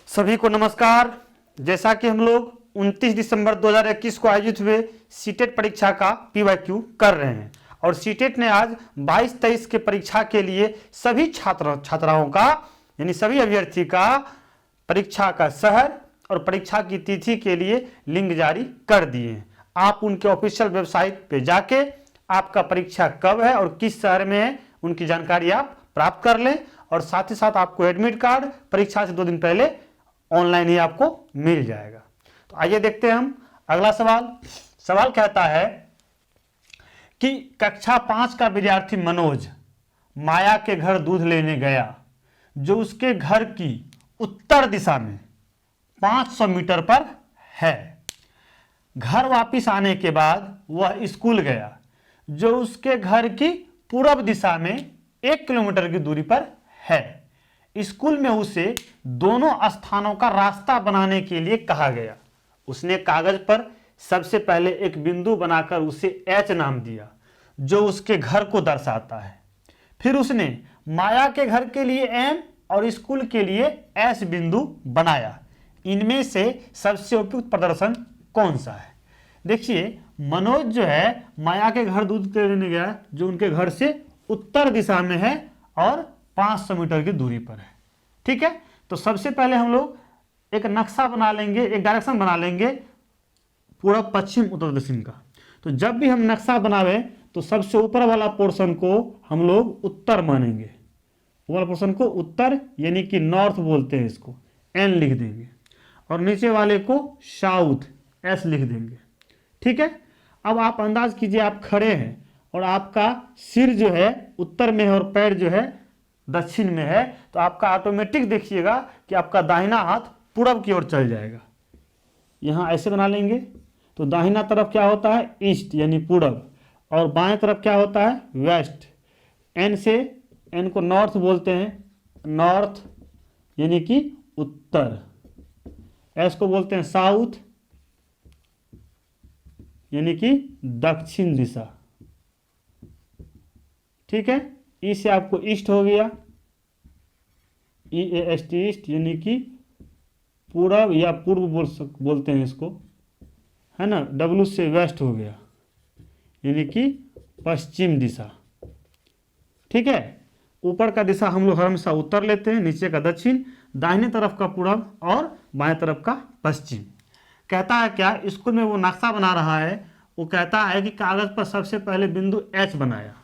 सभी को नमस्कार। जैसा कि हम लोग 29 दिसंबर 2021 को आयोजित हुए सीटेट परीक्षा का पीवाईक्यू कर रहे हैं और सीटेट ने आज 22-23 के परीक्षा के लिए सभी छात्राओं का यानी सभी अभ्यर्थी का परीक्षा का शहर और परीक्षा की तिथि के लिए लिंक जारी कर दिए हैं। आप उनके ऑफिशियल वेबसाइट पे जाके आपका परीक्षा कब है और किस शहर में है उनकी जानकारी आप प्राप्त कर लें और साथ ही साथ आपको एडमिट कार्ड परीक्षा से 2 दिन पहले ऑनलाइन ही आपको मिल जाएगा। तो आइए देखते हैं हम अगला सवाल कहता है कि कक्षा 5 का विद्यार्थी मनोज माया के घर दूध लेने गया जो उसके घर की उत्तर दिशा में 500 मीटर पर है। घर वापस आने के बाद वह स्कूल गया जो उसके घर की पूर्व दिशा में 1 किलोमीटर की दूरी पर है। स्कूल में उसे दोनों स्थानों का रास्ता बनाने के लिए कहा गया। उसने कागज पर सबसे पहले एक बिंदु बनाकर उसे H नाम दिया जो उसके घर को दर्शाता है। फिर उसने माया के घर के लिए M और स्कूल के लिए S बिंदु बनाया। इनमें से सबसे उपयुक्त प्रदर्शन कौन सा है? देखिए, मनोज जो है माया के घर दूध लेने गया जो उनके घर से उत्तर दिशा में है और 500 मीटर की दूरी पर है। ठीक है, तो सबसे पहले हम लोग एक नक्शा बना लेंगे, एक डायरेक्शन बना लेंगे पूर्व पश्चिम उत्तर दक्षिण का। तो जब भी हम नक्शा बनावे तो सबसे ऊपर वाला पोर्शन को हम लोग उत्तर मानेंगे, ऊपर पोर्शन को उत्तर यानी कि नॉर्थ बोलते हैं, इसको N लिख देंगे और नीचे वाले को साउथ S लिख देंगे। ठीक है, अब आप अंदाज कीजिए आप खड़े हैं और आपका सिर जो है उत्तर में है और पैर जो है दक्षिण में है, तो आपका ऑटोमेटिक देखिएगा कि आपका दाहिना हाथ पूरब की ओर चल जाएगा। यहाँ ऐसे बना लेंगे तो दाहिना तरफ क्या होता है ईस्ट यानी पूरब और बाएं तरफ क्या होता है वेस्ट। N को नॉर्थ बोलते हैं, नॉर्थ यानी कि उत्तर। S को बोलते हैं साउथ यानी कि दक्षिण दिशा। ठीक है, ई से आपको ईस्ट हो गया, EAST ईस्ट यानी कि पूरब या पूर्व बोलते हैं इसको, है ना। W से वेस्ट हो गया यानी कि पश्चिम दिशा। ठीक है, ऊपर का दिशा हम लोग हमेशा उत्तर लेते हैं, नीचे का दक्षिण, दाहिने तरफ का पूरब और बाएं तरफ का पश्चिम। कहता है क्या, स्कूल में वो नक्शा बना रहा है, वो कहता है कि कागज पर सबसे पहले बिंदु H बनाया।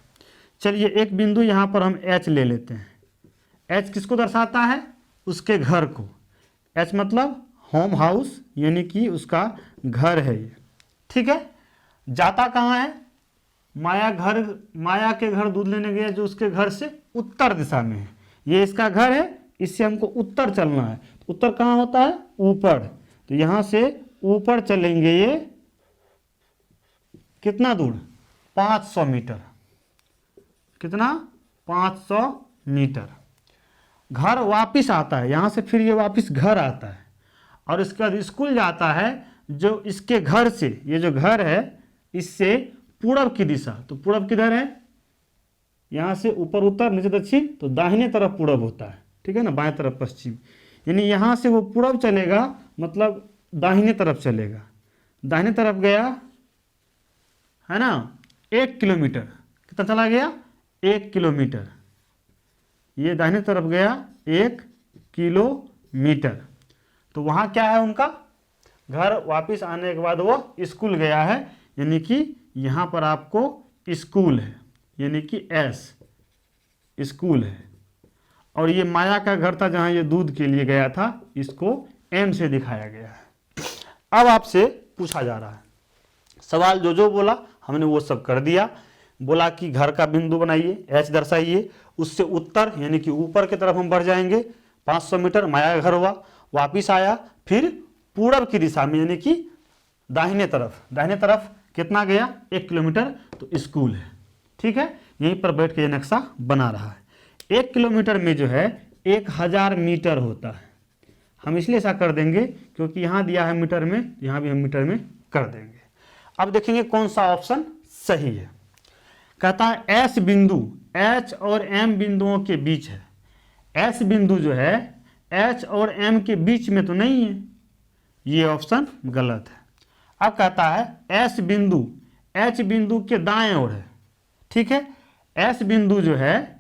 चलिए एक बिंदु यहाँ पर हम H ले लेते हैं। H किसको दर्शाता है? उसके घर को। H मतलब होम हाउस यानी कि उसका घर है ये। ठीक है, जाता कहाँ है? माया के घर दूध लेने गया जो उसके घर से उत्तर दिशा में है। ये इसका घर है, इससे हमको उत्तर चलना है। तो उत्तर कहाँ होता है? ऊपर। तो यहाँ से ऊपर चलेंगे, ये कितना दूर? 500 मीटर। कितना? 500 मीटर। घर वापिस आता है, यहाँ से फिर ये वापिस घर आता है और इसके बाद स्कूल जाता है जो इसके घर से, ये जो घर है इससे पूरब की दिशा। तो पूरब किधर है? यहाँ से ऊपर उत्तर नीचे दक्षिण, तो दाहिने तरफ पूरब होता है। ठीक है ना, बाएं तरफ पश्चिम। यानी यहाँ से वो पूरब चलेगा मतलब दाहिने तरफ चलेगा। दाहिने तरफ गया है ना 1 किलोमीटर। कितना चला गया? 1 किलोमीटर। ये दाहिने तरफ गया 1 किलोमीटर। तो वहाँ क्या है उनका घर? वापस आने के बाद वो स्कूल गया है यानी कि यहाँ पर आपको स्कूल है यानी कि S स्कूल है। और ये माया का घर था जहाँ ये दूध के लिए गया था, इसको M से दिखाया गया है। अब आपसे पूछा जा रहा है सवाल, जो बोला हमने वो सब कर दिया। बोला कि घर का बिंदु बनाइए, H दर्शाइए, उससे उत्तर यानी कि ऊपर की तरफ हम बढ़ जाएंगे 500 मीटर। माया का घर हुआ, वापिस आया, फिर पूरब की दिशा में यानी कि दाहिने तरफ कितना गया? 1 किलोमीटर। तो स्कूल है। ठीक है, यहीं पर बैठ के ये नक्शा बना रहा है। 1 किलोमीटर में जो है 1000 मीटर होता है। हम इसलिए ऐसा कर देंगे क्योंकि यहाँ दिया है मीटर में, यहाँ भी हम मीटर में कर देंगे। अब देखेंगे कौन सा ऑप्शन सही है। कहता है S बिंदु H और M बिंदुओं के बीच है। S बिंदु जो है एच और एम के बीच में तो नहीं है, ये ऑप्शन गलत है। अब कहता है एस बिंदु एच बिंदु के दाएं ओर है, ठीक है। एस बिंदु जो है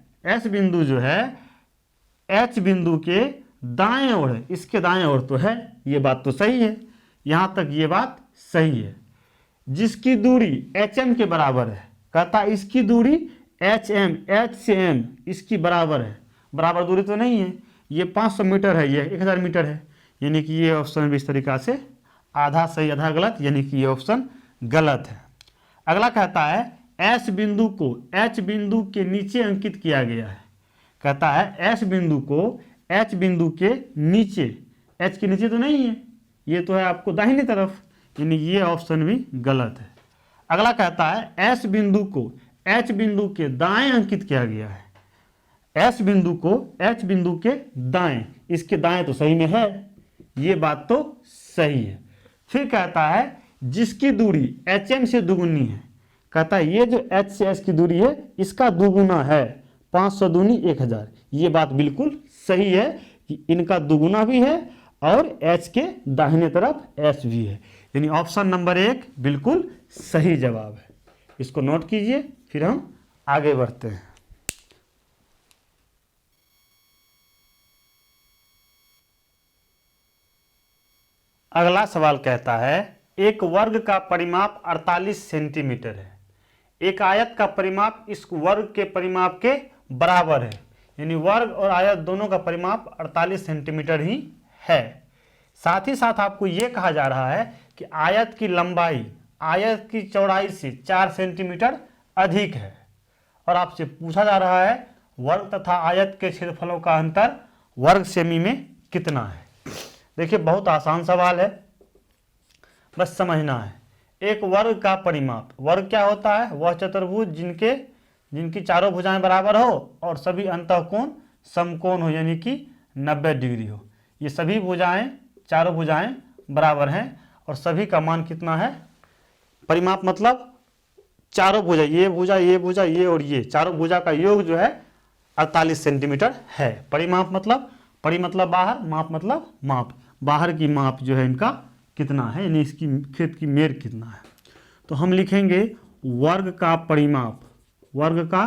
एच बिंदु के दाएं ओर है, इसके दाएं ओर तो है, ये बात तो सही है, यहां तक ये बात सही है। जिसकी दूरी एच एम के बराबर है, कहता है इसकी दूरी एच से एम इसकी बराबर है, बराबर दूरी तो नहीं है, ये 500 मीटर है, ये 1000 मीटर है, यानी कि ये ऑप्शन भी इस तरीका से आधा सही आधा गलत, यानी कि ये ऑप्शन गलत है। अगला कहता है एस बिंदु को एच बिंदु के नीचे अंकित किया गया है, कहता है एस बिंदु को एच बिंदु के नीचे, एच के नीचे तो नहीं है, ये तो है आपको दाहिनी तरफ, यानी ये ऑप्शन भी गलत है। अगला कहता है एस बिंदु को एच बिंदु के दाएं अंकित किया गया है, एस बिंदु को एच बिंदु के दाएं, इसके दाएं तो सही में है, ये बात तो सही है। फिर कहता है जिसकी दूरी एच एम से दुगुनी है, कहता है ये जो एच से एस की दूरी है इसका दुगुना है, 500 दूनी 1000, ये बात बिल्कुल सही है कि इनका दुगुना भी है और एच के दाहिने तरफ एस भी है, यानी ऑप्शन नंबर 1 बिल्कुल सही जवाब है। इसको नोट कीजिए, फिर हम आगे बढ़ते हैं। अगला सवाल कहता है एक वर्ग का परिमाप 48 सेंटीमीटर है, एक आयत का परिमाप इस वर्ग के परिमाप के बराबर है, यानी वर्ग और आयत दोनों का परिमाप 48 सेंटीमीटर ही है। साथ ही साथ आपको ये कहा जा रहा है कि आयत की लंबाई आयत की चौड़ाई से 4 सेंटीमीटर अधिक है, और आपसे पूछा जा रहा है वर्ग तथा आयत के क्षेत्रफलों का अंतर वर्ग सेमी में कितना है। देखिए बहुत आसान सवाल है, बस समझना है। एक वर्ग का परिमाप, वर्ग क्या होता है, वह चतुर्भुज जिनकी चारों भुजाएं बराबर हो और सभी अंतःकोण समकोण हो, यानी कि 90 डिग्री हो। ये सभी भुजाएं चारों भुजाएं बराबर हैं और सभी का मान कितना है, परिमाप मतलब चारों भुजा, ये भुजा ये भुजा ये और ये चारों भुजा का योग जो है 48 सेंटीमीटर है। परिमाप मतलब परि मतलब बाहर, माप मतलब माप, बाहर की माप जो है इनका कितना है, यानी इसकी खेत की मेर कितना है। तो हम लिखेंगे वर्ग का परिमाप, वर्ग का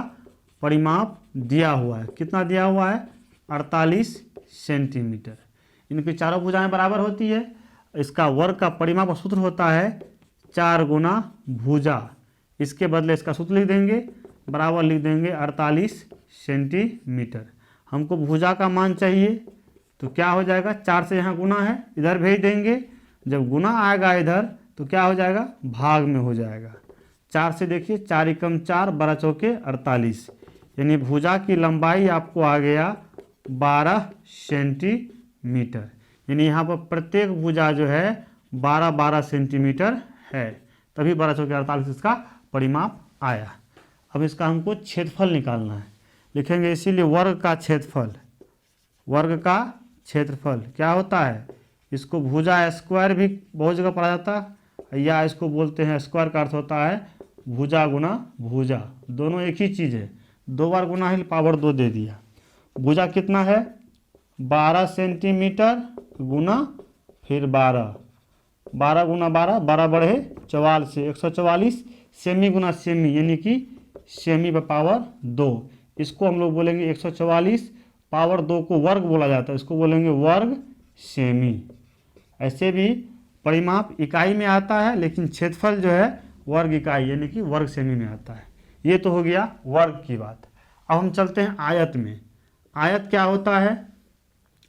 परिमाप दिया हुआ है, कितना दिया हुआ है 48 सेंटीमीटर। इनकी चारों भुजाएं बराबर होती है, इसका वर्ग का परिमाप सूत्र होता है 4 गुना भुजा, इसके बदले इसका सूत्र लिख देंगे, बराबर लिख देंगे 48 सेंटीमीटर। हमको भुजा का मान चाहिए तो क्या हो जाएगा, 4 से यहाँ गुना है, इधर भेज देंगे, जब गुना आएगा इधर तो क्या हो जाएगा, भाग में हो जाएगा। 4 से देखिए 4 एकम 4 12 चौके 48, यानी भुजा की लंबाई आपको आ गया 12 सेंटीमीटर, यानी यहाँ पर प्रत्येक भुजा जो है 12-12 सेंटीमीटर है, तभी 12 चौके 48 इसका परिमाप आया। अब इसका हमको क्षेत्रफल निकालना है, लिखेंगे इसीलिए वर्ग का क्षेत्रफल, वर्ग का क्षेत्रफल क्या होता है, इसको भुजा स्क्वायर भी बहुत जगह पढ़ा जाता है, या इसको बोलते हैं स्क्वायर का अर्थ होता है भुजा गुना भुजा, दोनों एक ही चीज़ है, 2 बार गुना है पावर 2 दे दिया। भुजा कितना है 12 सेंटीमीटर गुना फिर 12, 12 गुना 12, 12 बढ़े 44 से 144, सेमी गुना सेमी यानी कि सेमी पर पावर 2, इसको हम लोग बोलेंगे 144, पावर 2 को वर्ग बोला जाता है, इसको बोलेंगे वर्ग सेमी। ऐसे भी परिमाप इकाई में आता है, लेकिन क्षेत्रफल जो है वर्ग इकाई यानी कि वर्ग सेमी में आता है। ये तो हो गया वर्ग की बात। अब हम चलते हैं आयत में। आयत क्या होता है,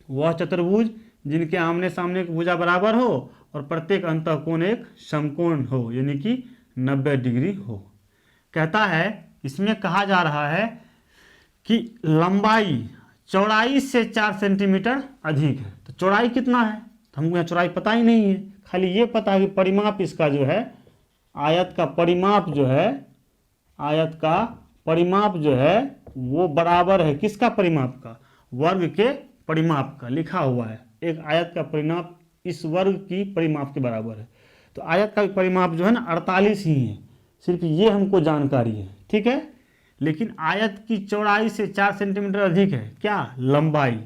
वह चतुर्भुज जिनके आमने सामने की भुजा बराबर हो और प्रत्येक अंतःकोण एक समकोण हो, यानी कि 90 डिग्री हो। कहता है इसमें कहा जा रहा है कि लंबाई चौड़ाई से 4 सेंटीमीटर अधिक है। तो चौड़ाई कितना है, तो हमको यहाँ चौड़ाई पता ही नहीं है, खाली ये पता है कि परिमाप इसका जो है, आयत का परिमाप जो है, आयत का परिमाप जो है वो बराबर है किसका परिमाप का, वर्ग के परिमाप का लिखा हुआ है। एक आयत का परिमाप इस वर्ग की परिमाप के बराबर है। तो आयत का परिमाप जो है ना 48 ही है, सिर्फ ये हमको जानकारी है, ठीक है। लेकिन आयत की चौड़ाई से 4 सेंटीमीटर अधिक है क्या, लंबाई।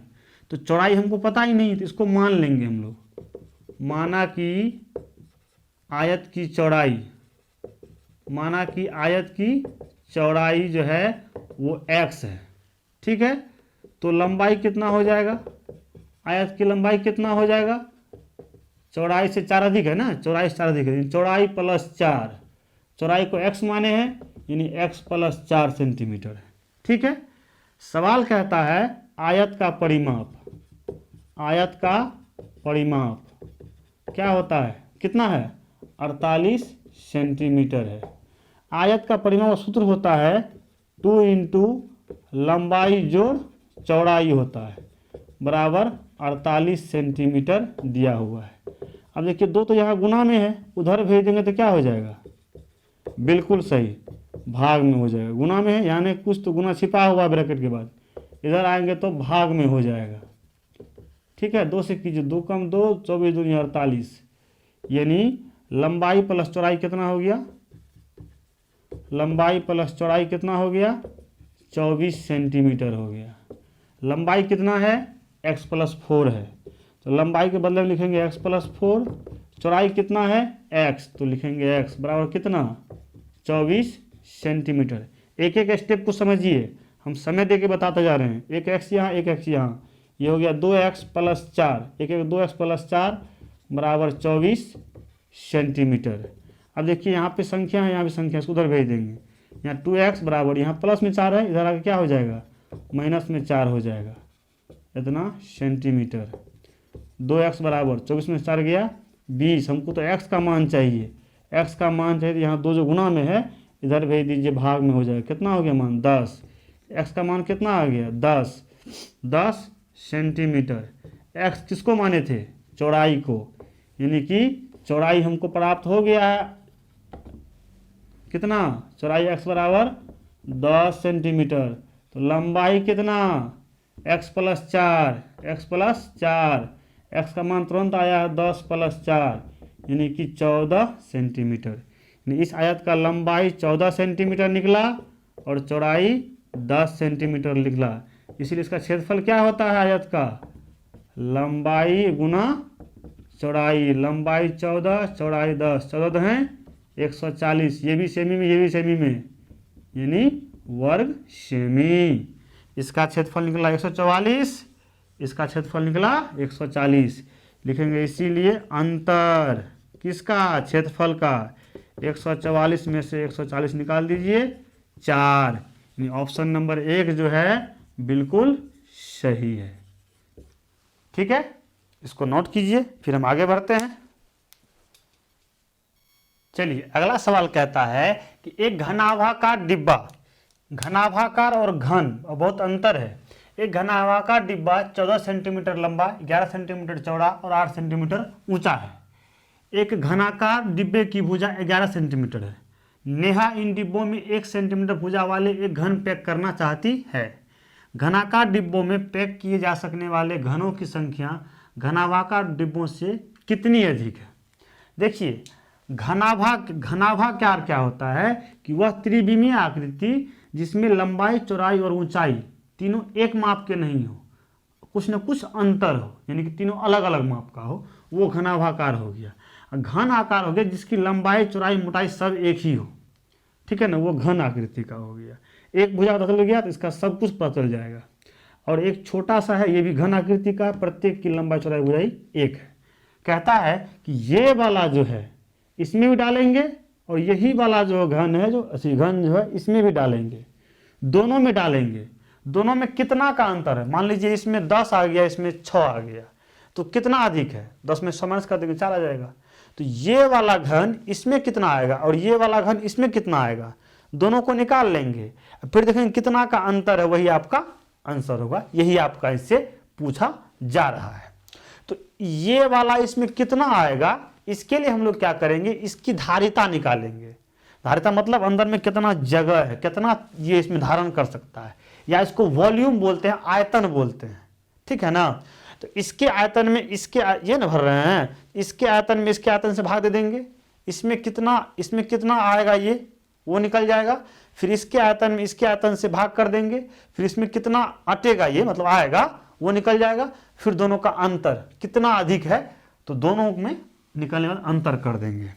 तो चौड़ाई हमको पता ही नहीं, तो इसको मान लेंगे हम लोग। माना कि आयत की चौड़ाई, माना कि आयत की चौड़ाई जो है वो x है, ठीक है। तो लंबाई कितना हो जाएगा, आयत की लंबाई कितना हो जाएगा, चौड़ाई से 4 अधिक है ना, चौड़ाई से 4 अधिक है, चौड़ाई प्लस 4, चौड़ाई को x माने हैं यानी x प्लस 4 सेंटीमीटर है, ठीक है। सवाल कहता है आयत का परिमाप, आयत का परिमाप क्या होता है, कितना है, 48 सेंटीमीटर है। आयत का परिमाप का सूत्र होता है 2 इंटू लंबाई जोड़ चौड़ाई होता है बराबर 48 सेंटीमीटर दिया हुआ है। अब देखिए 2 तो यहाँ गुना में है, उधर भेज देंगे तो क्या हो जाएगा, बिल्कुल सही, भाग में हो जाएगा। गुना में है यानी कुछ तो गुना छिपा हुआ ब्रैकेट के बाद, इधर आएंगे तो भाग में हो जाएगा, ठीक है। 2 से कीजिए, 2 कम 2, 24 दूनी 48, यानी लंबाई प्लस चौड़ाई कितना हो गया, लंबाई प्लस चौड़ाई कितना हो गया, 24 सेंटीमीटर हो गया। लंबाई कितना है, x प्लस 4 है, तो लंबाई के बदले में लिखेंगे x प्लस 4, चौड़ाई कितना है x, तो लिखेंगे x बराबर कितना, 24 सेंटीमीटर। एक एक स्टेप को समझिए, हम समय दे के बताते जा रहे हैं। एक x यहाँ, एक x यहाँ, ये हो गया 2x प्लस 4, एक 2x प्लस 4 बराबर 24 सेंटीमीटर। अब देखिए यहाँ पे संख्या है, यहाँ पे संख्या, इसको उधर भेज देंगे। यहाँ 2x बराबर, यहाँ प्लस में 4 है, इधर आके क्या हो जाएगा, माइनस में 4 हो जाएगा, इतना सेंटीमीटर। 2x बराबर 24 में 4 गया 20, हमको तो x का मान चाहिए, x का मान चाहिए, तो यहाँ 2 जो गुना में है इधर भेज दीजिए, भाग में हो जाएगा। कितना हो गया मान, 10, x का मान कितना आ गया, 10 सेंटीमीटर। x किसको माने थे, चौड़ाई को, यानी कि चौड़ाई हमको प्राप्त हो गया है, कितना, चौड़ाई x बराबर 10 सेंटीमीटर। तो लंबाई कितना, x plus 4, x plus 4, x का मान तुरंत आया है 10 प्लस 4 यानी कि 14 सेंटीमीटर। यानी इस आयत का लंबाई 14 सेंटीमीटर निकला और चौड़ाई 10 सेंटीमीटर निकला। इसीलिए इसका क्षेत्रफल क्या होता है आयत का, लंबाई गुना चौड़ाई, लंबाई 14 चौड़ाई 10, 14 हैं 140, ये भी सेमी में, ये भी सेमी में, यानी वर्ग सेमी। इसका क्षेत्रफल निकला 144, इसका क्षेत्रफल निकला 140, लिखेंगे। इसीलिए अंतर किसका, क्षेत्रफल का, 144 में से 140 निकाल दीजिए 4, यानी ऑप्शन नंबर 1 जो है बिल्कुल सही है, ठीक है। इसको नोट कीजिए, फिर हम आगे बढ़ते हैं। चलिए अगला सवाल कहता है कि एक घनाभाकार डिब्बा, घनाभाकार और घन बहुत अंतर है। एक घनाभाकार डिब्बा 14 सेंटीमीटर लंबा, 11 सेंटीमीटर चौड़ा और 8 सेंटीमीटर ऊंचा है। एक घनाकार डिब्बे की भुजा 11 सेंटीमीटर है। नेहा इन डिब्बों में 1 सेंटीमीटर भुजा वाले एक घन पैक करना चाहती है। घनाकार डिब्बों में पैक किए जा सकने वाले घनों की संख्या घनाभाकार डिब्बों से कितनी अधिक है। देखिए घनाभाकार क्या होता है कि वह त्रिविमीय आकृति जिसमें लंबाई चौड़ाई और ऊंचाई तीनों एक माप के नहीं हो, कुछ न कुछ अंतर हो, यानी कि तीनों अलग अलग माप का हो, वो घनाभाकार हो गया। घन आकार हो गया जिसकी लंबाई चौड़ाई मोटाई सब एक ही हो, ठीक है ना, वो घन आकृति का हो गया। एक भुजा पता चल गया तो इसका सब कुछ पता चल जाएगा। और एक छोटा सा है, ये भी घन आकृति का, प्रत्येक की लंबाई चौड़ाई भुजाई एक है। कहता है कि ये वाला जो है इसमें भी डालेंगे और यही वाला जो घन है, जो घन जो है इसमें भी डालेंगे, दोनों में डालेंगे। दोनों में कितना का अंतर है, मान लीजिए इसमें 10 आ गया, इसमें 6 आ गया, तो कितना अधिक है, 10 में 6 माइनस कर देंगे 4 आ जाएगा। तो ये वाला घन इसमें कितना आएगा और ये वाला घन इसमें कितना आएगा, दोनों को निकाल लेंगे, फिर देखेंगे कितना का अंतर है, वही आपका आंसर होगा। यही आपका इससे पूछा जा रहा है। तो ये वाला इसमें कितना आएगा, इसके लिए हम लोग क्या करेंगे, इसकी धारिता निकालेंगे। धारिता मतलब अंदर में कितना जगह है, कितना ये इसमें धारण कर सकता है, या इसको वॉल्यूम बोलते हैं, आयतन बोलते हैं, ठीक है ना। तो इसके आयतन में इसके ये ना भर रहे हैं, इसके आयतन में इसके आयतन से भाग दे देंगे, इसमें कितना आएगा ये वो निकल जाएगा। फिर इसके आयतन में इसके आयतन से भाग कर देंगे, फिर इसमें कितना अटेगा ये मतलब आएगा वो निकल जाएगा। फिर दोनों का अंतर कितना अधिक है तो दोनों में निकलने वाला अंतर कर देंगे।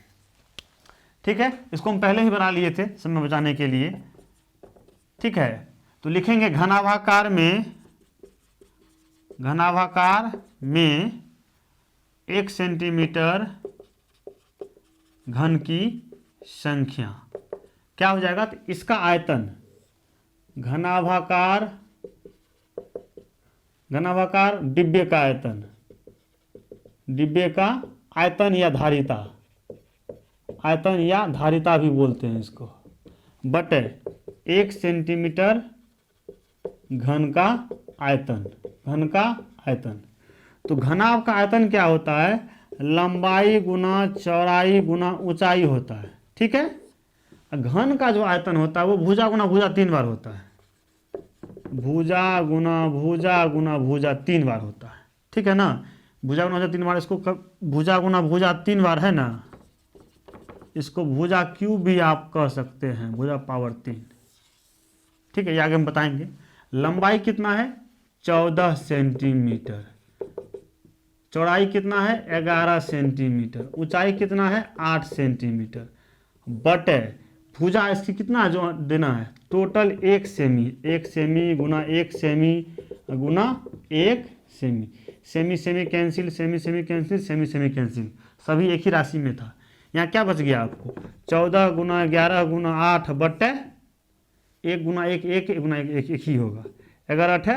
ठीक है, इसको हम पहले ही बना लिए थे समय बचाने के लिए। ठीक है, तो लिखेंगे घनाभाकार में 1 सेंटीमीटर घन की संख्या क्या हो जाएगा, तो इसका आयतन घनाभाकार डिब्बे का आयतन, डिब्बे का आयतन या धारिता भी बोलते हैं इसको, बटे 1 सेंटीमीटर घन का आयतन। तो घनाभ का आयतन क्या होता है, लंबाई गुना चौड़ाई गुना ऊंचाई होता है। ठीक है, घन का जो आयतन होता है वो भुजा गुना भुजा 3 बार होता है, भुजा गुना भुजा 3 बार होता है। ठीक है ना, भुजा गुना भुजा 3 बार, इसको भुजा गुना भुजा 3 बार है ना, इसको भुजा क्यूब भी आप कह सकते हैं, भुजा पावर 3। ठीक है, ये आगे हम बताएंगे। लंबाई कितना है 14 सेंटीमीटर, चौड़ाई कितना है 11 सेंटीमीटर, ऊंचाई कितना है 8 सेंटीमीटर, बटे भुजा इसकी कितना जो देना है टोटल 1 सेमी, 1 सेमी गुना 1 सेमी गुना 1 semi, semi cancel, semi cancel, सभी एक ही राशि में था। यहाँ क्या बच गया आपको 14 गुना 11 गुना 8 बटे 1 गुना 1 1 गुना 1 1 ही होगा, 11 8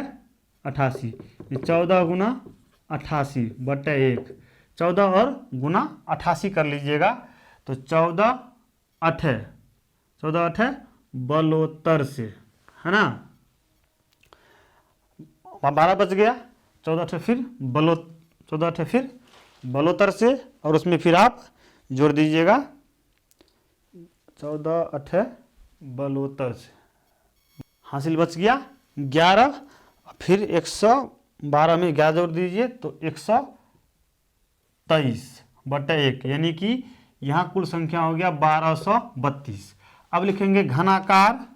88, 14 गुना 88 बटे 1, 14 और गुना 88 कर लीजिएगा, तो 14 8 बलोत्तर से, है ना, 12 बच गया, 14 फिर बलोत्तर से, और उसमें फिर आप जोड़ दीजिएगा 14 8 बलोत्तर से, हासिल बच गया 11, फिर 112 में 11 जोड़ दीजिए तो 123 बटे 1, यानी कि यहाँ कुल संख्या हो गया 1232। अब लिखेंगे घनाकार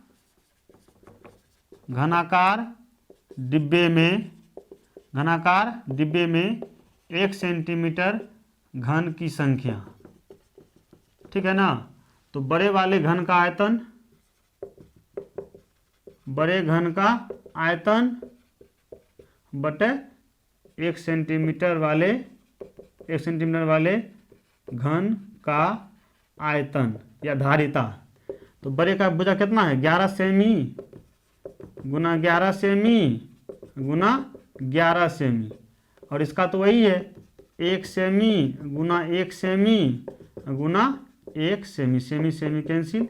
डिब्बे में 1 सेंटीमीटर घन की संख्या। ठीक है ना, तो बड़े वाले घन का आयतन बटे 1 सेंटीमीटर वाले घन का आयतन या धारिता। तो बड़े का भुजा कितना है 11 सेमी गुना 11 सेमी गुना 11 सेमी, और इसका तो वही है 1 सेमी गुना 1 सेमी गुना 1 सेमी, सेमी कैंसिल,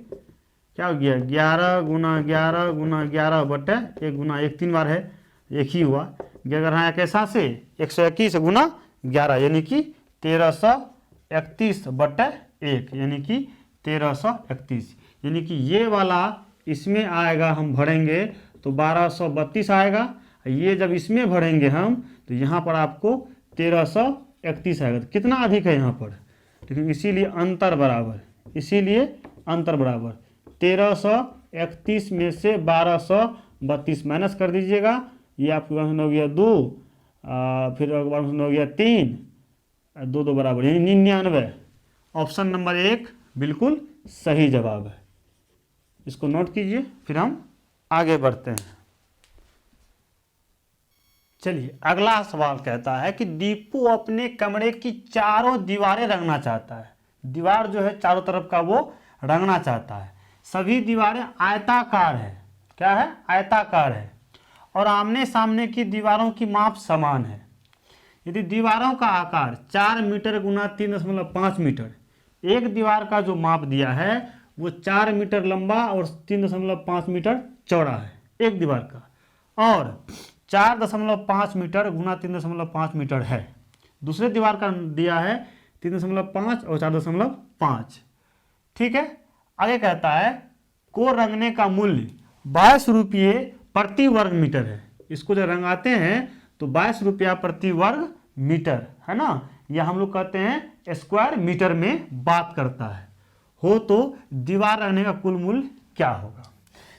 क्या हो गया 11 गुना 11 गुना 11 बटे 1 गुना 1 3 बार है, एक ही हुआ। अगर हाँ कैसा से 121 गुना 11 यानी कि 1331 बटे 1, यानी कि 1331, यानी कि ये वाला इसमें आएगा, हम भरेंगे तो 1232 आएगा, ये जब इसमें भरेंगे हम तो यहाँ पर आपको 1331 आएगा। तो कितना अधिक है यहाँ पर, लेकिन इसीलिए अंतर बराबर 1331 में से 1232 माइनस कर दीजिएगा, ये आपके पास हो गया 2, फिर हो गया 3, 2 2 बराबर यानी 99। ऑप्शन नंबर 1 बिल्कुल सही जवाब है, इसको नोट कीजिए, फिर हम आगे बढ़ते हैं। चलिए अगला सवाल कहता है कि दीपू अपने कमरे की चारों दीवारें रंगना चाहता है, दीवार जो है चारों तरफ का वो रंगना चाहता है, सभी दीवारें आयताकार है, क्या है आयताकार है, और आमने सामने की दीवारों की माप समान है। यदि दीवारों का आकार 4 मीटर गुना 3.5 मीटर, एक दीवार का जो माप दिया है वो 4 मीटर लंबा और 3.5 मीटर चौड़ा है एक दीवार का, और 4.5 मीटर गुना 3.5 मीटर है, दूसरे दीवार का दिया है 3.5 और 4.5। ठीक है, आगे कहता है को रंगने का मूल्य 22 रुपये प्रति वर्ग मीटर है, इसको जब रंगाते हैं तो 22 रुपया प्रति वर्ग मीटर, है ना, या हम लोग कहते हैं स्क्वायर मीटर में बात करता है, हो तो दीवार रंगने का कुल मूल्य क्या होगा।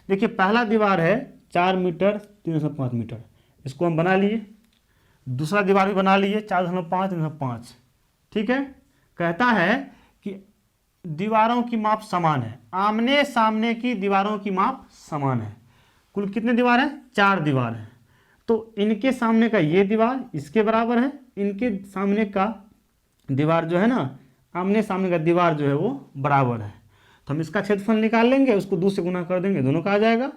देखिए पहला दीवार है 4 मीटर 3.5 मीटर, इसको हम बना लिए, दूसरा दीवार भी बना लिए 4.5 3.5। ठीक है, कहता है कि दीवारों की माप समान है, आमने सामने की दीवारों की माप समान है। कुल कितने दीवार हैं? 4 दीवार हैं। तो इनके सामने का ये दीवार इसके बराबर है, इनके सामने का दीवार जो है ना, आमने सामने का दीवार जो है वो बराबर है। तो हम इसका क्षेत्रफल निकाल लेंगे, उसको 2 से गुना कर देंगे, दोनों का आ जाएगा।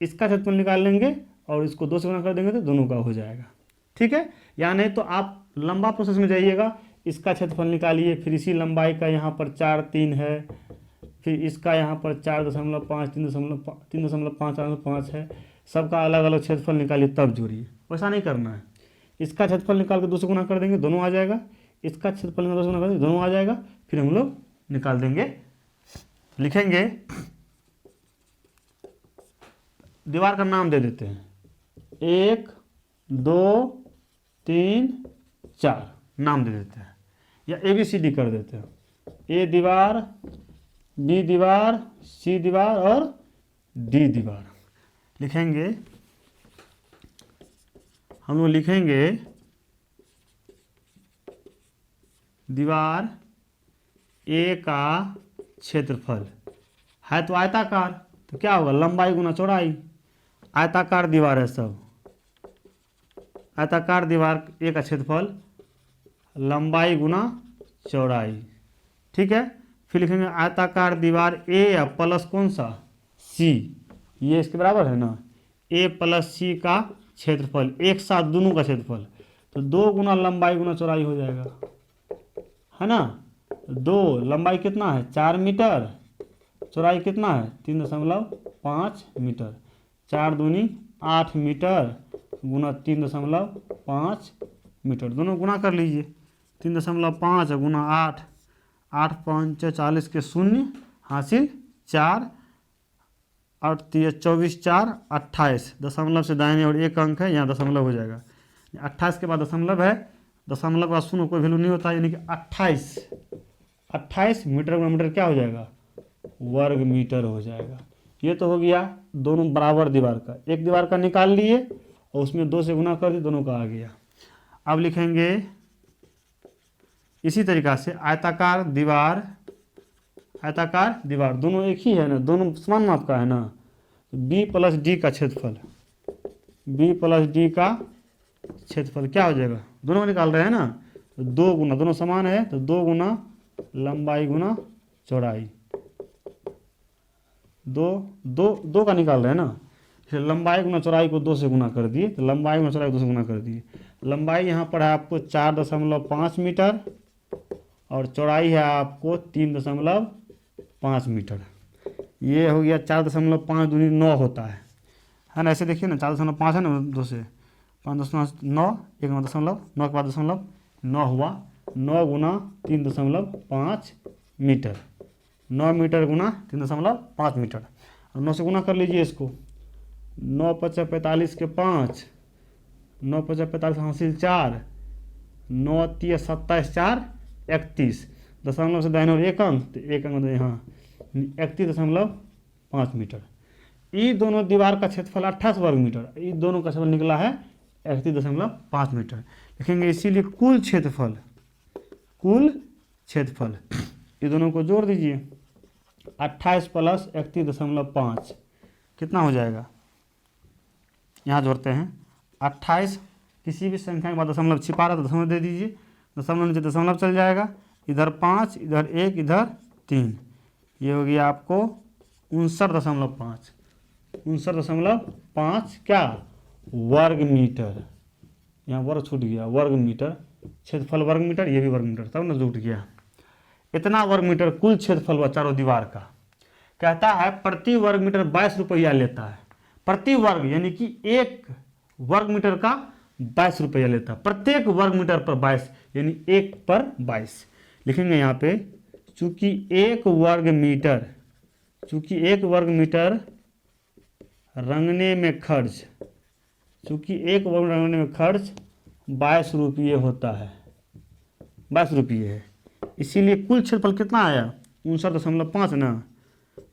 इसका क्षेत्रफल निकाल लेंगे और इसको 2 से गुना कर देंगे तो दोनों का हो जाएगा। ठीक है, या नहीं तो आप लंबा प्रोसेस में जाइएगा, इसका क्षेत्रफल निकालिए, फिर इसी लंबाई का यहाँ पर 4 3 है, फिर इसका यहाँ पर 4.5 3.5 है, सबका अलग अलग क्षेत्रफल निकालिए तब जोड़िए। वैसा नहीं करना है, इसका क्षेत्रफल निकाल के 2 से गुना कर देंगे, दोनों आ जाएगा। इसका क्षेत्रफल निकाल 2 से गुना कर देंगे, दोनों आ जाएगा। फिर हम लोग निकाल देंगे, लिखेंगे, दीवार का नाम दे देते हैं 1 2 3 4 नाम दे देते हैं, या ABCD कर देते हैं। A दीवार, B दीवार, C दीवार और D दीवार लिखेंगे। हम लोग लिखेंगे दीवार A का क्षेत्रफल है तो आयताकार, तो क्या होगा? लंबाई गुना चौड़ाई। आयताकार दीवार है सब, आयताकार दीवार A का क्षेत्रफल लंबाई गुना चौड़ाई। ठीक है, फिर लिखेंगे आयताकार दीवार A या प्लस कौन सा? C, ये इसके बराबर है ना, A प्लस C का क्षेत्रफल, एक साथ दोनों का क्षेत्रफल, तो 2 गुना लंबाई गुना चौड़ाई हो जाएगा, है ना। 2 लंबाई कितना है? 4 मीटर, चौड़ाई कितना है? 3.5 मीटर। 4 दूनी 8 मीटर गुना 3.5 मीटर, दोनों गुना कर लीजिए। 3.5 गुना 8, 8 5 40 के 0 हासिल 4, 8 3 24 4 28, दशमलव से दाहिने और एक अंक है, यहाँ दशमलव हो जाएगा। 28 के बाद दशमलव है, दशमलव का 0 कोई वैल्यू नहीं होता, यानी कि 28 मीटर गुना मीटर क्या हो जाएगा? वर्ग मीटर हो जाएगा। ये तो हो गया दोनों बराबर दीवार का। एक दीवार का निकाल लिए और उसमें 2 से गुना कर दिए, दोनों का आ गया। अब लिखेंगे इसी तरीक़ा से आयताकार दीवार, आयताकार दीवार दोनों एक ही है ना, दोनों समान माप का है ना। B प्लस D का क्षेत्रफल, B प्लस D का क्षेत्रफल क्या हो जाएगा? दोनों निकाल रहे हैं ना, तो 2 गुना, दोनों समान है तो 2 गुना लंबाई गुना चौड़ाई, 2 का निकाल रहे हैं ना, फिर लंबाई गुना चौड़ाई को 2 से गुना कर दिए, तो लंबाई गुना चौड़ाई को 2 से गुना कर दिए। लंबाई यहाँ पर है आपको 4.5 मीटर और चौड़ाई है आपको 3.5 मीटर। ये हो गया 4.5 दूनी 9 होता है ना। ऐसे देखिए ना, 4.5 है ना, 2 से 5.9, 1 दशमलव 9 के बाद दशमलव 9 हुआ, 9 गुना 3.5 मीटर, 9 मीटर गुना 3.5 मीटर, और 9 से गुना कर लीजिए इसको। 9 5 45 के 5, 9 5 45 हासिल 4, 9 3 27 4 31, दशमलव से दाहिने और एक अंक, तो एक अंक यहाँ 31.5 मीटर। ये दोनों दीवार का क्षेत्रफल 28 वर्ग मीटर, ये दोनों का क्षेत्रफल निकला है 31.5 मीटर। लिखेंगे इसीलिए कुल क्षेत्रफल, कुल क्षेत्रफल, ये दोनों को जोड़ दीजिए। 28 प्लस 31.5 कितना हो जाएगा? यहाँ जोड़ते हैं 28, किसी भी संख्या के बाद दशमलव छिपा रहा तो दशमलव दे दीजिए, दशमलव नीचे दशमलव चल जाएगा, इधर 5 इधर 1 इधर 3, ये हो गया आपको 59.5, 59.5 क्या? वर्ग मीटर। यहाँ वर्ग छूट गया, वर्ग मीटर, क्षेत्रफल वर्ग मीटर, ये भी वर्ग मीटर, तब ना जुट गया। इतना वर्ग मीटर कुल क्षेत्रफल हुआ चारों दीवार का। कहता है प्रति वर्ग मीटर 22 रुपया लेता है, प्रति वर्ग यानी कि एक वर्ग मीटर का 22 रुपया लेता है, प्रत्येक वर्ग मीटर पर 22 यानी 1 पर 22। लिखेंगे यहाँ पे चूंकि एक वर्ग मीटर रंगने में खर्च, चूंकि एक वर्ग मीटर रंगने में खर्च 22 रुपये होता है, 22 रुपये है, इसीलिए कुल क्षेत्रफल कितना आया? 59.5 ना,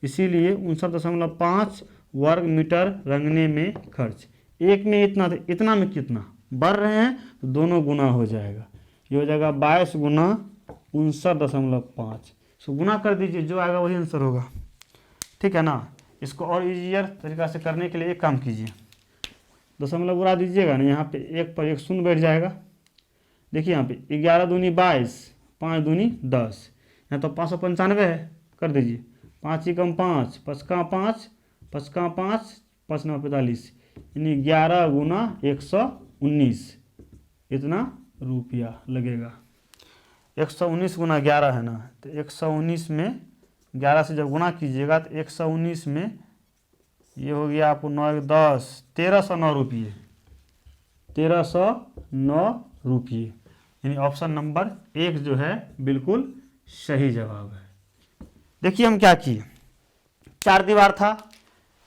इसीलिए 59.5 वर्ग मीटर रंगने में खर्च। एक में इतना, तो इतना में कितना? बढ़ रहे हैं तो दोनों गुना हो जाएगा। ये हो जाएगा 22 गुना 59.5। सो गुना कर दीजिए, जो आएगा वही आंसर होगा। ठीक है ना। इसको और ईजियर तरीका से करने के लिए एक काम कीजिए, दशमलव उड़ा दीजिएगा ना, यहाँ पे एक पर एक शून्य बैठ जाएगा। देखिए यहाँ पे 11 दूनी 22, 5 दूनी 10, यहाँ तो 595 है, कर दीजिए 5 एकम 5, 5 का 5, 5 का 5, 5 9 45, यानी 11 गुना 119 इतना रुपया लगेगा। 119 गुना 11 है ना, तो 119 में 11 से जब गुना कीजिएगा तो 119 में ये हो गया आपको 9 10 1309 रुपये, 1309 रुपये, यानी ऑप्शन नंबर 1 जो है बिल्कुल सही जवाब है। देखिए हम क्या किए, 4 दीवार था,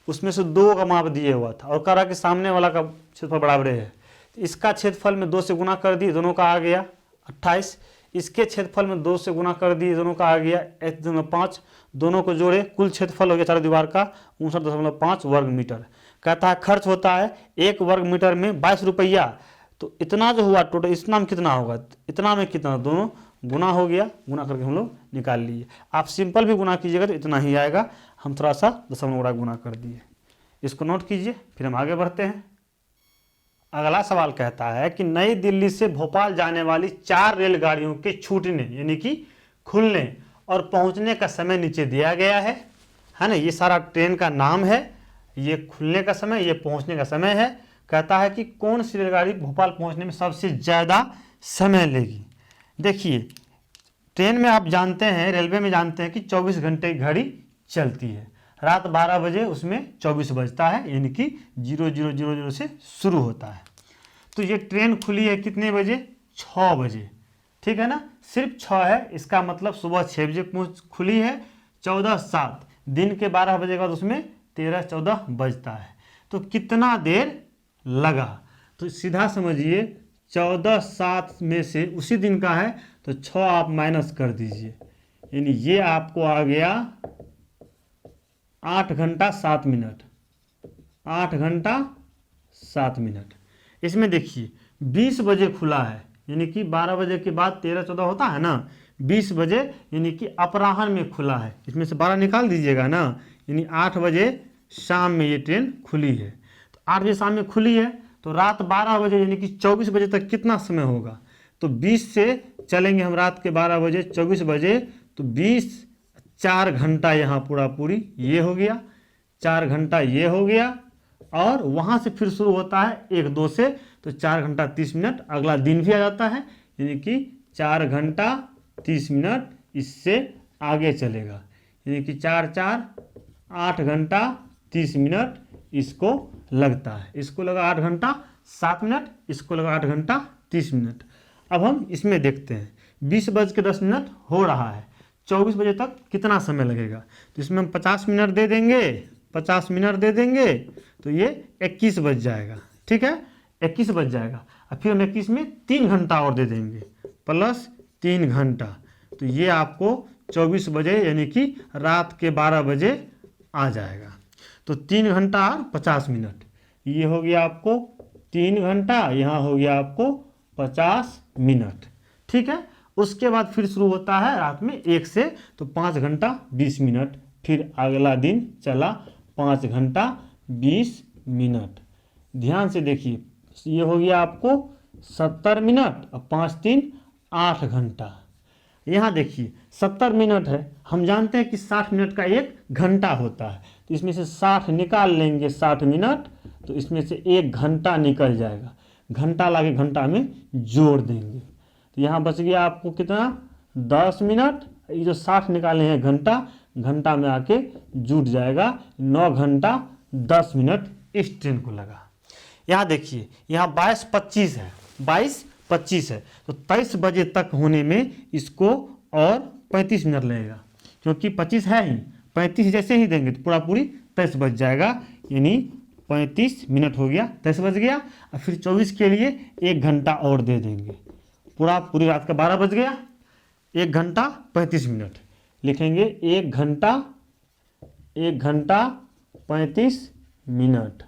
उसमें से 2 का माप दिए हुआ था और कह रहा कि सामने वाला का क्षेत्रफल बराबर है, तो इसका क्षेत्रफल में 2 से गुना कर दिए, दोनों का आ गया 28। इसके क्षेत्रफल में 2 से गुना कर दिए, दोनों का आ गया 1.5। दोनों को जोड़े, कुल क्षेत्रफल हो गया 4 दीवार का 59.5 वर्ग मीटर। कहता है खर्च होता है 1 वर्ग मीटर में 22 रुपया, तो इतना जो हुआ टोटल, इतना में कितना होगा, इतना में कितना, दोनों गुना हो गया, गुना करके हम लोग निकाल लिए। आप सिंपल भी गुना कीजिएगा तो इतना ही आएगा, हम थोड़ा सा दशमलव उड़ा गुना कर दिए। इसको नोट कीजिए, फिर हम आगे बढ़ते हैं। अगला सवाल कहता है कि नई दिल्ली से भोपाल जाने वाली 4 रेलगाड़ियों के छूटने यानी कि खुलने और पहुंचने का समय नीचे दिया गया है ना। ये सारा ट्रेन का नाम है, ये खुलने का समय, ये पहुंचने का समय है। कहता है कि कौन सी रेलगाड़ी भोपाल पहुंचने में सबसे ज़्यादा समय लेगी। देखिए ट्रेन में आप जानते हैं, रेलवे में जानते हैं कि 24 घंटे की घड़ी चलती है, रात 12 बजे उसमें 24 बजता है, यानी कि 0000 से शुरू होता है। तो ये ट्रेन खुली है कितने बजे, 6 बजे, ठीक है ना, सिर्फ 6 है, इसका मतलब सुबह 6 बजे खुली है, 14:07, दिन के 12 बजे के बाद उसमें 13-14 बजता है। तो कितना देर लगा, तो सीधा समझिए 14:07 में से उसी दिन का है तो 6 आप माइनस कर दीजिए, यानी ये आपको आ गया 8 घंटा 7 मिनट, 8 घंटा 7 मिनट। इसमें देखिए 20 बजे खुला है, यानी कि 12 बजे के बाद 13-14 होता है ना, 20 बजे यानी कि अपराह्न में खुला है, इसमें से 12 निकाल दीजिएगा ना, यानी 8 बजे शाम में ये ट्रेन खुली है। तो 8 बजे शाम में खुली है तो रात 12 बजे यानी कि 24 बजे तक कितना समय होगा, तो 20 से चलेंगे हम रात के 12 बजे 24 बजे, तो 20 4 घंटा यहाँ पूरा पूरी ये हो गया, 4 घंटा ये हो गया, और वहाँ से फिर शुरू होता है 1-2 से, तो 4 घंटा 30 मिनट, अगला दिन भी आ जाता है, यानी कि 4 घंटा 30 मिनट इससे आगे चलेगा, यानी कि 4-4 8 घंटा 30 मिनट इसको लगता है। इसको लगा 8 घंटा 7 मिनट, इसको लगा 8 घंटा 30 मिनट। अब हम इसमें देखते हैं 20:10 हो रहा है, 24 बजे तक कितना समय लगेगा, तो इसमें हम 50 मिनट दे देंगे, 50 मिनट दे देंगे तो ये 21 बज जाएगा, ठीक है, 21 बज जाएगा। और फिर हम 21 में 3 घंटा और दे देंगे प्लस 3 घंटा, तो ये आपको 24 बजे यानी कि रात के 12 बजे आ जाएगा। तो 3 घंटा और 50 मिनट, ये हो गया आपको 3 घंटा, यहाँ हो गया आपको 50 मिनट, ठीक है। उसके बाद फिर शुरू होता है रात में 1 से, तो 5 घंटा 20 मिनट, फिर अगला दिन चला 5 घंटा 20 मिनट। ध्यान से देखिए, ये हो गया आपको 70 मिनट और 5 3 8 घंटा। यहाँ देखिए 70 मिनट है, हम जानते हैं कि 60 मिनट का 1 घंटा होता है, तो इसमें से 60 निकाल लेंगे 60 मिनट, तो इसमें से 1 घंटा निकल जाएगा, घंटा लाके घंटा में जोड़ देंगे, तो यहाँ बच गया आपको कितना 10 मिनट, ये जो 60 निकाले हैं घंटा, घंटा में आके जुट जाएगा, 9 घंटा 10 मिनट इस ट्रेन को लगा। यहाँ देखिए यहाँ 22:25 है, 22:25 है, तो 23 बजे तक होने में इसको और 35 मिनट लगेगा, क्योंकि 25 है ही, 35 जैसे ही देंगे तो पूरा पूरी 23 बज जाएगा, यानी 35 मिनट हो गया, 23 बज गया। और फिर 24 के लिए 1 घंटा और दे देंगे, पूरा पूरी रात का 12 बज गया, 1 घंटा 35 मिनट लिखेंगे, 1 घंटा 35 मिनट।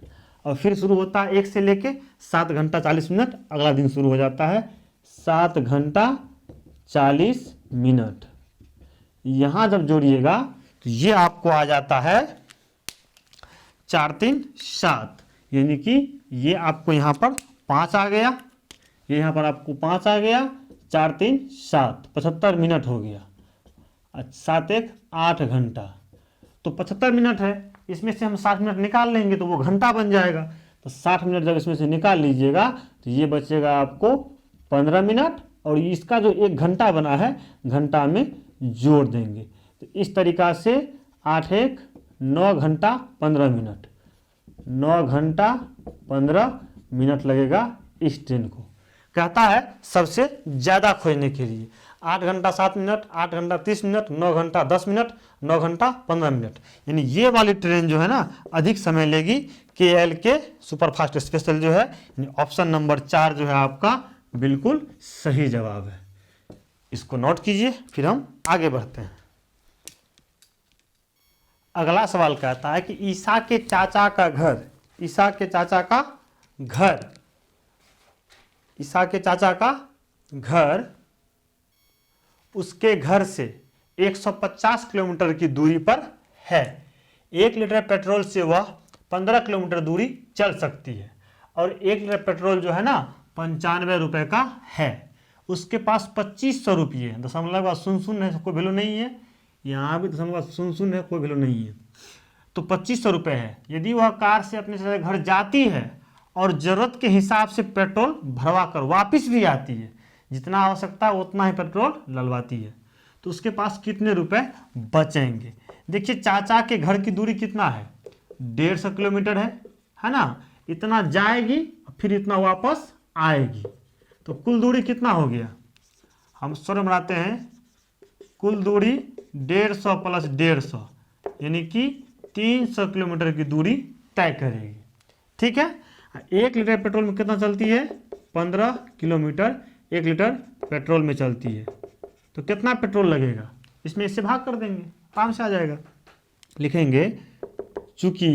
और फिर शुरू होता है 1 से लेके 7 घंटा 40 मिनट, अगला दिन शुरू हो जाता है 7 घंटा 40 मिनट। यहाँ जब जोड़िएगा तो ये आपको आ जाता है 4 3 7, यानी कि ये आपको यहाँ पर 5 आ गया, ये यहाँ पर आपको 5 आ गया, 4 3 7, 75 मिनट हो गया। 7 1 8 घंटा, तो 75 मिनट है, इसमें से हम 60 मिनट निकाल लेंगे तो वो घंटा बन जाएगा। तो 60 मिनट जब इसमें से निकाल लीजिएगा तो ये बचेगा आपको 15 मिनट, और इसका जो 1 घंटा बना है घंटा में जोड़ देंगे। तो इस तरीका से 8 1 9 घंटा 15 मिनट, 9 घंटा 15 मिनट लगेगा इस ट्रेन को। कहता है सबसे ज़्यादा खोजने के लिए 8 घंटा 7 मिनट, 8 घंटा 30 मिनट, 9 घंटा 10 मिनट, 9 घंटा 15 मिनट, यानी ये वाली ट्रेन जो है ना अधिक समय लेगी। KLK सुपरफास्ट स्पेशल जो है, यानी ऑप्शन नंबर 4 जो है आपका बिल्कुल सही जवाब है। इसको नोट कीजिए, फिर हम आगे बढ़ते हैं। अगला सवाल कहता है कि ईसा के चाचा का घर, ईसा के चाचा का घर, ईसा के चाचा का घर उसके घर से 150 किलोमीटर की दूरी पर है। 1 लीटर पेट्रोल से वह 15 किलोमीटर दूरी चल सकती है, और 1 लीटर पेट्रोल जो है ना 95 रुपये का है। उसके पास 2500 रुपये है, दशमलव का शून्य है, कोई वैल्यू नहीं है, यहाँ भी दशमलव का शून्य है, कोई वैल्यू नहीं है, तो 2500 रुपये है। यदि वह कार से अपने घर जाती है और ज़रूरत के हिसाब से पेट्रोल भरवा कर वापस भी आती है, जितना आवश्यकता है उतना ही पेट्रोल डलवाती है, तो उसके पास कितने रुपए बचेंगे। देखिए चाचा के घर की दूरी कितना है, 150 किलोमीटर है ना, इतना जाएगी फिर इतना वापस आएगी, तो कुल दूरी कितना हो गया, हम सूत्र बनाते हैं, कुल दूरी 150 प्लस 150 यानी कि 300 किलोमीटर की दूरी तय करेगी। ठीक है, 1 लीटर पेट्रोल में कितना चलती है, 15 किलोमीटर 1 लीटर पेट्रोल में चलती है, तो कितना पेट्रोल लगेगा, इसमें इससे भाग कर देंगे, आराम से आ जाएगा। लिखेंगे चूंकि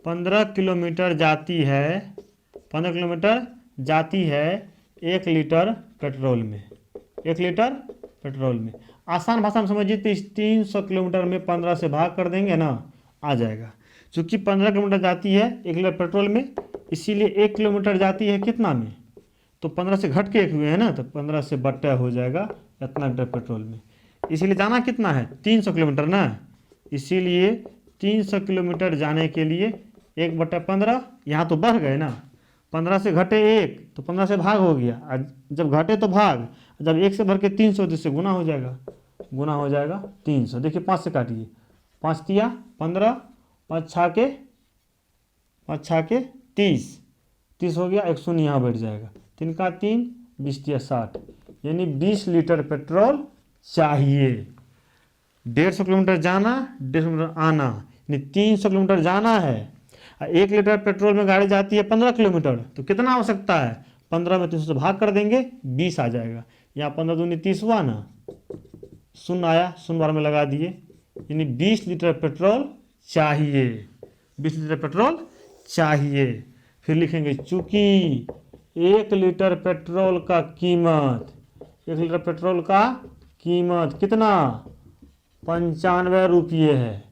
15 किलोमीटर जाती है, 15 किलोमीटर जाती है 1 लीटर पेट्रोल में, 1 लीटर पेट्रोल में, आसान भाषा में समझिए तो 300 किलोमीटर में 15 से भाग कर देंगे ना, आ जाएगा। चूँकि 15 किलोमीटर जाती है 1 लीटर पेट्रोल में, इसीलिए 1 किलोमीटर जाती है कितना में, तो 15 से घट के 1 हुए हैं ना, तो 15 से बट्टा हो जाएगा इतना लीटर पेट्रोल में। इसीलिए जाना कितना है, 300 किलोमीटर ना, इसीलिए 300 किलोमीटर जाने के लिए 1/15, यहाँ तो बढ़ गए ना, 15 से घटे 1 तो 15 से भाग हो गया, जब घटे तो भाग, जब 1 से भर के 300 तो इससे गुना हो जाएगा, गुना हो जाएगा 300। देखिए 5 से काटिए, 5 तिया 15, 5 छा के 30 हो गया, 1 शून्य यहाँ बैठ जाएगा, 3 का 3 20 तिया 60, यानी 20 लीटर पेट्रोल चाहिए। 150 किलोमीटर जाना 150 किलोमीटर आना, यानी 300 किलोमीटर जाना है, 1 लीटर पेट्रोल में गाड़ी जाती है 15 किलोमीटर, तो कितना आवश्यकता है, 15 में 300 से भाग कर देंगे 20 आ जाएगा, यहाँ 15 दूनी 30 हुआ ना, शून्य आया, शून्य बार में लगा दिए, यानी 20 लीटर पेट्रोल चाहिए, 20 लीटर पेट्रोल चाहिए। फिर लिखेंगे चूंकि 1 लीटर पेट्रोल का कीमत, 1 लीटर पेट्रोल का कीमत कितना, 95 रुपये है,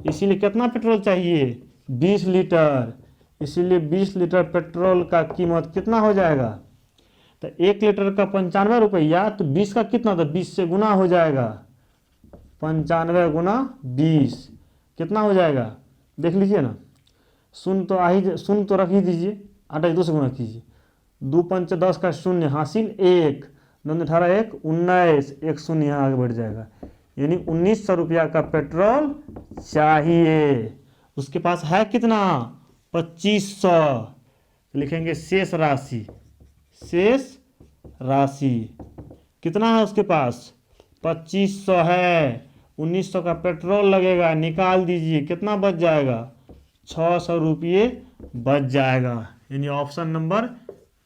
इसीलिए कितना पेट्रोल चाहिए, 20 लीटर, इसीलिए 20 लीटर पेट्रोल का कीमत कितना हो जाएगा, तो 1 लीटर का 95 रुपया, तो 20 का कितना, तो 20 से गुना हो जाएगा, 95 गुना 20 कितना हो जाएगा, देख लीजिए ना, शून्य तो शून्य तो रख ही दीजिए, 2 से गुना कीजिए, 2 पंच 10 का शून्य हासिल 1, 9 18 1 19, 1 शून्य यहाँ आगे बढ़ जाएगा, यानी 1900 रुपया का पेट्रोल चाहिए। उसके पास है कितना, 2500, लिखेंगे शेष राशि, शेष राशि कितना है उसके पास, 2500 है, 1900 का पेट्रोल लगेगा, निकाल दीजिए कितना बच जाएगा, 600 रुपये बच जाएगा, यानी ऑप्शन नंबर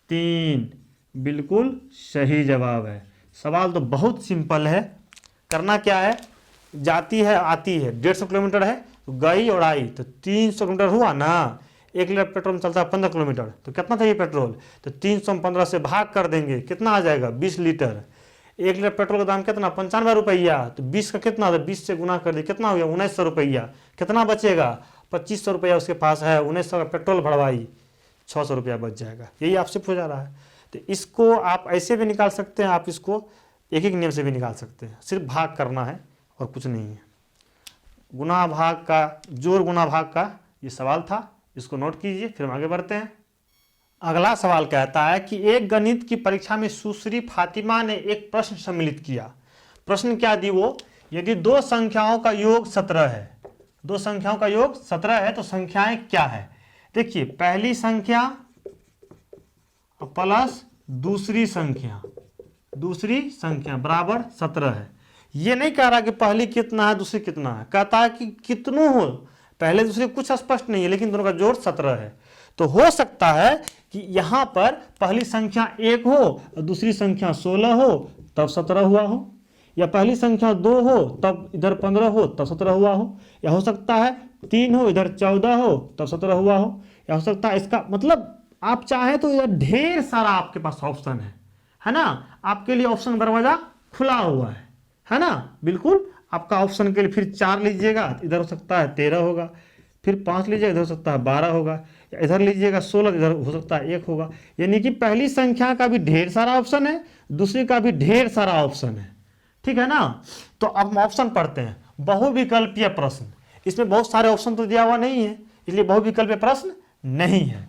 3 बिल्कुल सही जवाब है। सवाल तो बहुत सिंपल है, करना क्या है, जाती है आती है 150 किलोमीटर है, तो गई और आई तो 300 किलोमीटर हुआ ना। 1 लीटर पेट्रोल में चलता है 15 किलोमीटर, तो कितना चाहिए पेट्रोल, तो 300 में 15 से भाग कर देंगे, कितना आ जाएगा 20 लीटर। 1 लीटर पेट्रोल का दाम कितना 95 रुपया, तो 20 का कितना था 20 से गुना कर दिए, कितना हो गया 1900 रुपया। कितना बचेगा 2500 रुपया उसके पास है, 1900 का पेट्रोल भरवाई, 600 रुपया बच जाएगा। यही आपसे पूछा जा रहा है। तो इसको आप ऐसे भी निकाल सकते हैं, आप इसको एक एक नियम से भी निकाल सकते हैं, सिर्फ भाग करना है और कुछ नहीं है। गुना भाग का, जोड़ गुना भाग का ये सवाल था, इसको नोट कीजिए, फिर हम आगे बढ़ते हैं। अगला सवाल कहता है कि एक गणित की परीक्षा में सुश्री फातिमा ने एक प्रश्न सम्मिलित किया। प्रश्न क्या दी वो, यदि दो संख्याओं का योग 17 है, दो संख्याओं का योग 17 है तो संख्याएं क्या है। देखिए पहली संख्या प्लस दूसरी संख्या बराबर 17 है। ये नहीं कह रहा कि पहली कितना है दूसरी कितना है, कहता है कि कितनों हो, पहले दूसरे कुछ स्पष्ट नहीं है लेकिन दोनों का जोड़ 17 है। तो हो सकता है कि यहां पर पहली संख्या 1 हो और दूसरी संख्या 16 हो तब 17 हुआ हो, या पहली संख्या 2 हो तब इधर 15 हो तब 17 हुआ हो, या हो सकता है 3 हो इधर 14 हो तब 17 हुआ हो, या हो सकता है इसका मतलब आप चाहे तो इधर ढेर सारा आपके पास ऑप्शन है ना, आपके लिए ऑप्शन दरवाजा खुला हुआ है ना, बिल्कुल। आपका ऑप्शन के लिए फिर 4 लीजिएगा, इधर हो सकता है 13 होगा, फिर 5 लीजिएगा इधर हो सकता है 12 होगा, या इधर लीजिएगा 16, इधर हो सकता है 1 होगा। यानी कि पहली संख्या का भी ढेर सारा ऑप्शन है, दूसरी का भी ढेर सारा ऑप्शन है, ठीक है ना। तो अब हम ऑप्शन पढ़ते हैं। बहुविकल्पीय प्रश्न, इसमें बहुत सारे ऑप्शन तो दिया हुआ नहीं है, इसलिए बहुविकल्पीय प्रश्न नहीं है,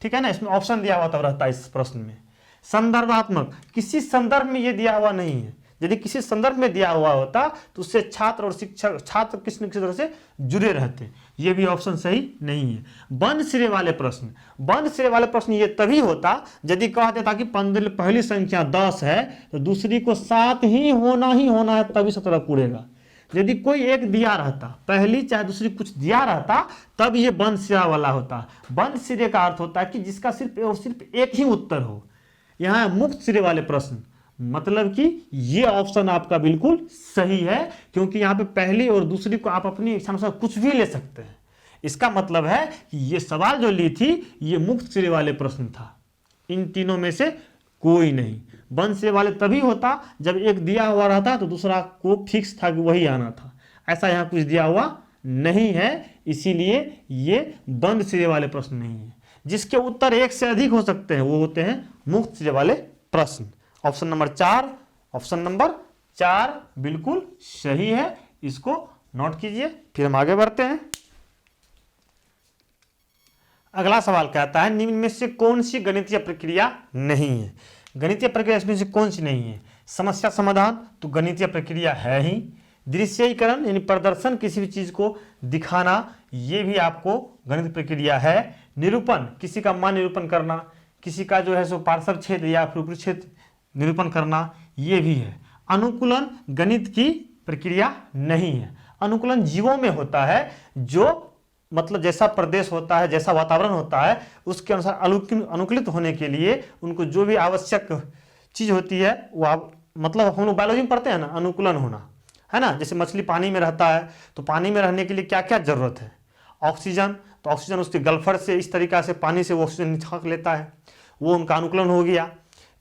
ठीक है ना। इसमें ऑप्शन दिया हुआ तब रहता है इस प्रश्न में। संदर्भात्मक, किसी संदर्भ में ये दिया हुआ नहीं है, यदि किसी संदर्भ में दिया हुआ होता तो उससे छात्र और शिक्षक, छात्र किसी न किसी तरह से जुड़े रहते, ये भी ऑप्शन सही नहीं है। बंद सिरे वाले प्रश्न, बंद सिरे वाले प्रश्न ये तभी होता यदि कह देता कि पहली संख्या 10 है तो दूसरी को 7 ही होना है तभी 17 पूरेगा। यदि कोई एक दिया रहता, पहली चाहे दूसरी कुछ दिया रहता, तब ये बंद सिरा वाला होता। बंद सिरे का अर्थ होता है कि जिसका सिर्फ और सिर्फ एक ही उत्तर हो। यहाँ मुक्त सिरे वाले प्रश्न, मतलब कि ये ऑप्शन आपका बिल्कुल सही है, क्योंकि यहाँ पे पहली और दूसरी को आप अपनी इच्छा अनुसार कुछ भी ले सकते हैं। इसका मतलब है कि ये सवाल जो ली थी ये मुक्त सिरे वाले प्रश्न था, इन तीनों में से कोई नहीं। बंद सिरे वाले तभी होता जब एक दिया हुआ रहता तो दूसरा को फिक्स था कि वही आना था, ऐसा यहाँ कुछ दिया हुआ नहीं है, इसीलिए ये बंद सिरे वाले प्रश्न नहीं है। जिसके उत्तर एक से अधिक हो सकते हैं वो होते हैं मुक्त सिरे वाले प्रश्न। ऑप्शन नंबर 4, ऑप्शन नंबर 4 बिल्कुल सही है, इसको नोट कीजिए, फिर हम आगे बढ़ते हैं। अगला सवाल कहता है निम्न में से कौन सी गणितीय प्रक्रिया नहीं है। गणितीय प्रक्रिया इसमें से कौन सी नहीं है। समस्या समाधान तो गणितीय प्रक्रिया है ही, दृश्यीकरण यानी प्रदर्शन किसी भी चीज को दिखाना ये भी आपको गणित प्रक्रिया है। निरूपण, किसी का मान निरूपण करना, किसी का जो है सो पार्श्व क्षेत्र या फिर उपरी क्षेत्र निरूपण करना ये भी है। अनुकूलन गणित की प्रक्रिया नहीं है। अनुकूलन जीवों में होता है, जो मतलब जैसा प्रदेश होता है, जैसा वातावरण होता है उसके अनुसार अनुकूलित होने के लिए उनको जो भी आवश्यक चीज होती है वो आप मतलब हम लोग बायोलॉजी में पढ़ते हैं ना, अनुकूलन होना है ना। जैसे मछली पानी में रहता है तो पानी में रहने के लिए क्या क्या जरूरत है, ऑक्सीजन, तो ऑक्सीजन उसके गल्फर से इस तरीका से पानी से वो ऑक्सीजन छांक लेता है, वो उनका अनुकूलन हो गया।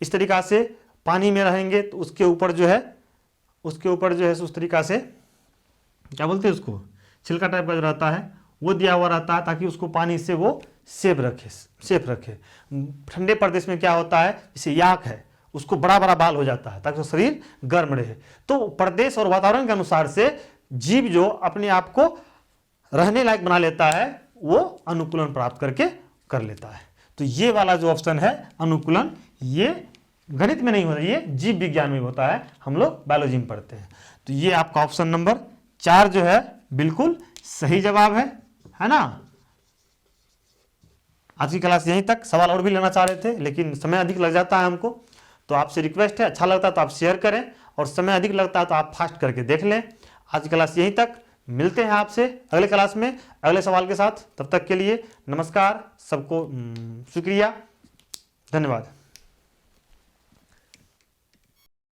इस तरीका से पानी में रहेंगे तो उसके ऊपर जो है उस तरीका से क्या बोलते हैं उसको, छिलका टाइप का जो रहता है वो दिया हुआ रहता है ताकि उसको पानी से वो सेफ रखे। ठंडे प्रदेश में क्या होता है, जैसे याक है उसको बड़ा बड़ा बाल हो जाता है ताकि शरीर गर्म रहे। तो प्रदेश और वातावरण के अनुसार से जीव जो अपने आप को रहने लायक बना लेता है वो अनुकूलन प्राप्त करके कर लेता है। तो ये वाला जो ऑप्शन है अनुकूलन, ये गणित में नहीं होता, ये जीव विज्ञान में होता है, हम लोग बायोलॉजी में पढ़ते हैं। तो ये आपका ऑप्शन नंबर 4 जो है बिल्कुल सही जवाब है ना। आज की क्लास यहीं तक, सवाल और भी लेना चाह रहे थे लेकिन समय अधिक लग जाता है हमको, तो आपसे रिक्वेस्ट है अच्छा लगता है तो आप शेयर करें और समय अधिक लगता है तो आप फास्ट करके देख लें। आज की क्लास यहीं तक, मिलते हैं आपसे अगले क्लास में अगले सवाल के साथ। तब तक के लिए नमस्कार, सबको शुक्रिया, धन्यवाद।